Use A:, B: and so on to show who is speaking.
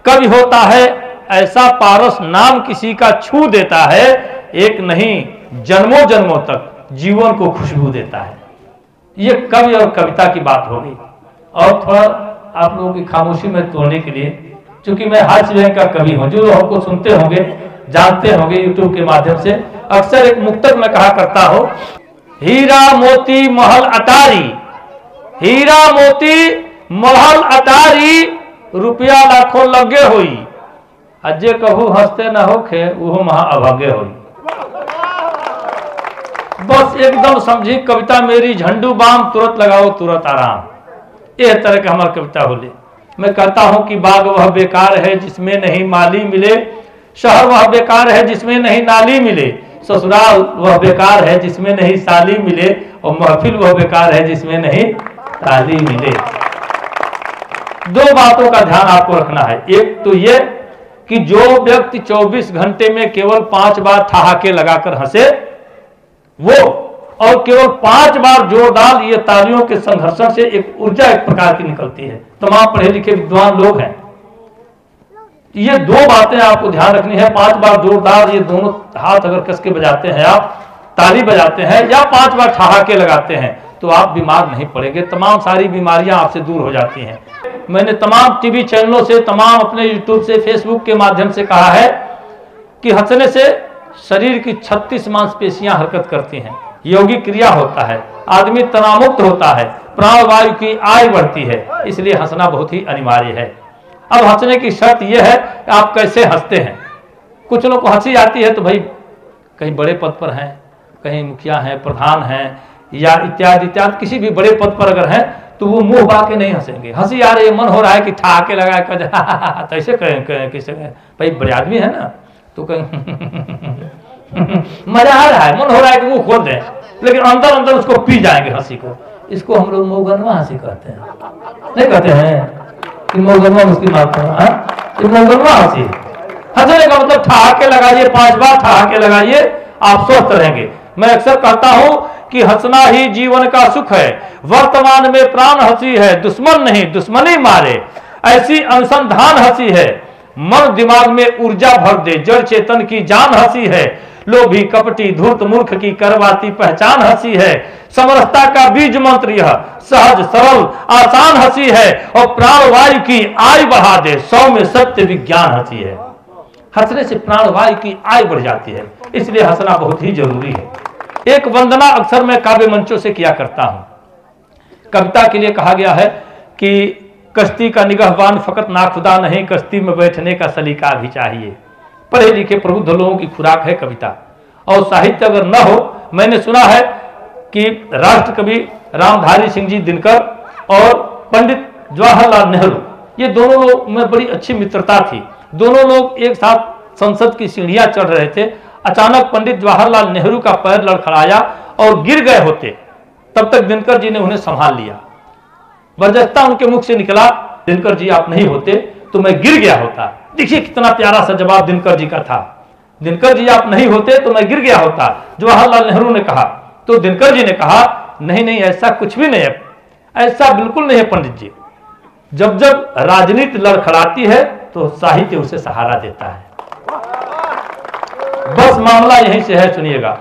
A: कवि होता है ऐसा पारस नाम किसी का छू देता है, एक नहीं जन्मों जन्मों तक जीवन को खुशबू देता है। ये कवि और कविता की बात हो गई। और थोड़ा आप लोगों की खामोशी में तोड़ने के लिए, क्योंकि मैं हास्य व्यंग का कवि हूं, जो हमको सुनते होंगे जानते होंगे यूट्यूब के माध्यम से, अक्सर एक मुक्तक में कहा करता हो, हीरा मोती महल अटारी, हीरा मोती महल अटारी, रुपया लाखों लगे हुई, अजय कहू हंसते न होखे वो महा अभागे हुई। बस एकदम समझी कविता मेरी झंडू बाम, तुरंत लगाओ तुरंत आराम। यह तरह का हमारी कविता बोले। मैं कहता हूं कि बाग वह बेकार है जिसमें नहीं माली मिले, शहर वह बेकार है जिसमें नहीं नाली मिले, ससुराल वह बेकार है जिसमें नहीं साली मिले, और महफिल वह बेकार है जिसमें नहीं ताली मिले। दो बातों का ध्यान आपको रखना है। एक तो यह कि जो व्यक्ति 24 घंटे में केवल 5 बार ठहाके लगाकर हंसे वो, और केवल 5 बार जोरदार ये तालियों के संघर्षण से एक ऊर्जा एक प्रकार की निकलती है। तमाम पढ़े लिखे विद्वान लोग हैं, ये दो बातें आपको ध्यान रखनी है। 5 बार जोरदार, ये दोनों हाथ अगर कस के बजाते हैं आप, ताली बजाते हैं, या 5 बार ठहाके लगाते हैं, तो आप बीमार नहीं पड़ेंगे। तमाम सारी बीमारियां आपसे दूर हो जाती हैं। मैंने तमाम टीवी चैनलों से, तमाम अपने यूट्यूब से, फेसबुक के माध्यम से कहा है कि हंसने से शरीर की 36 मांसपेशियां हरकत करती हैं, योगिक क्रिया होता है, आदमी तनावमुक्त होता है, प्राणवायु की आय बढ़ती है, इसलिए हंसना बहुत ही अनिवार्य है। अब हंसने की शर्त यह है कि आप कैसे हंसते हैं। कुछ लोग को हंसी आती है तो भाई कहीं बड़े पद पर हैं, कहीं मुखिया हैं, प्रधान हैं, या इत्यादि इत्यादि किसी भी बड़े पद पर अगर हैं तो वो मुंह बा के नहीं हंसेंगे। हंसी आ रही है, मन हो रहा है कि ठहाके लगा कर ऐसे कहें किसे भाई बड़े आदमी है ना, तो कहें मजा आ रहा है, मन हो रहा है कि मुंह खोल दें, लेकिन अंदर अंदर उसको पी जाएंगे हंसी को। इसको हम लोग मोगनवा हंसी कहते हैं, नहीं कहते हैं कि मोगनवा उसकी मारते हैं, ये मोगनवा हंसी। हंसने का मतलब ठहाके लगाइए, 5 बार ठहाके लगाइए, आप स्वस्थ रहेंगे। मैं अक्सर कहता हूं कि हंसना ही जीवन का सुख है, वर्तमान में प्राण हंसी है, दुश्मन नहीं दुश्मनी मारे, ऐसी अनुसंधान हंसी है, मन दिमाग में ऊर्जा भर दे, जड़ चेतन की जान हंसी है, लोभी कपटी धूर्त मूर्ख की करवाती पहचान हंसी है, समरसता का बीज मंत्र यह सहज सरल आसान हंसी है, और प्राणवायु की आय बढ़ा दे, 100 में सत्य विज्ञान हंसी है। हंसने से प्राणवायु की आय बढ़ जाती है, इसलिए हंसना बहुत ही जरूरी है। एक वंदना अक्सर मैं काव्य मंचों से किया करता हूं। कविता के लिए कहा गया है कि कश्ती का निगहबान फकत नाखुदा नहीं, कश्ती में बैठने का सलीका भी चाहिए। पढ़े लिखे प्रबुद्ध लोगों की खुराक है कविता, और साहित्य अगर न हो, मैंने सुना है कि राष्ट्र कवि रामधारी सिंह जी दिनकर और पंडित जवाहरलाल नेहरू, ये दोनों लोग में बड़ी अच्छी मित्रता थी। दोनों लोग एक साथ संसद की सीढ़ियां चढ़ रहे थे, अचानक पंडित जवाहरलाल नेहरू का पैर लड़खड़ाया और गिर गए होते, तब तक दिनकर जी ने उन्हें संभाल लिया। बरजस्ता उनके मुख से निकला, दिनकर जी आप नहीं होते तो मैं गिर गया होता। देखिए कितना प्यारा सा जवाब दिनकर जी का था, दिनकर जी आप नहीं होते तो मैं गिर गया होता, जवाहरलाल नेहरू ने कहा। तो दिनकर जी ने कहा नहीं नहीं ऐसा कुछ भी नहीं है, ऐसा बिल्कुल नहीं है पंडित जी। जब जब राजनीति लड़खड़ाती है तो साहित्य उसे सहारा देता है। बस मामला यहीं से है, सुनिएगा।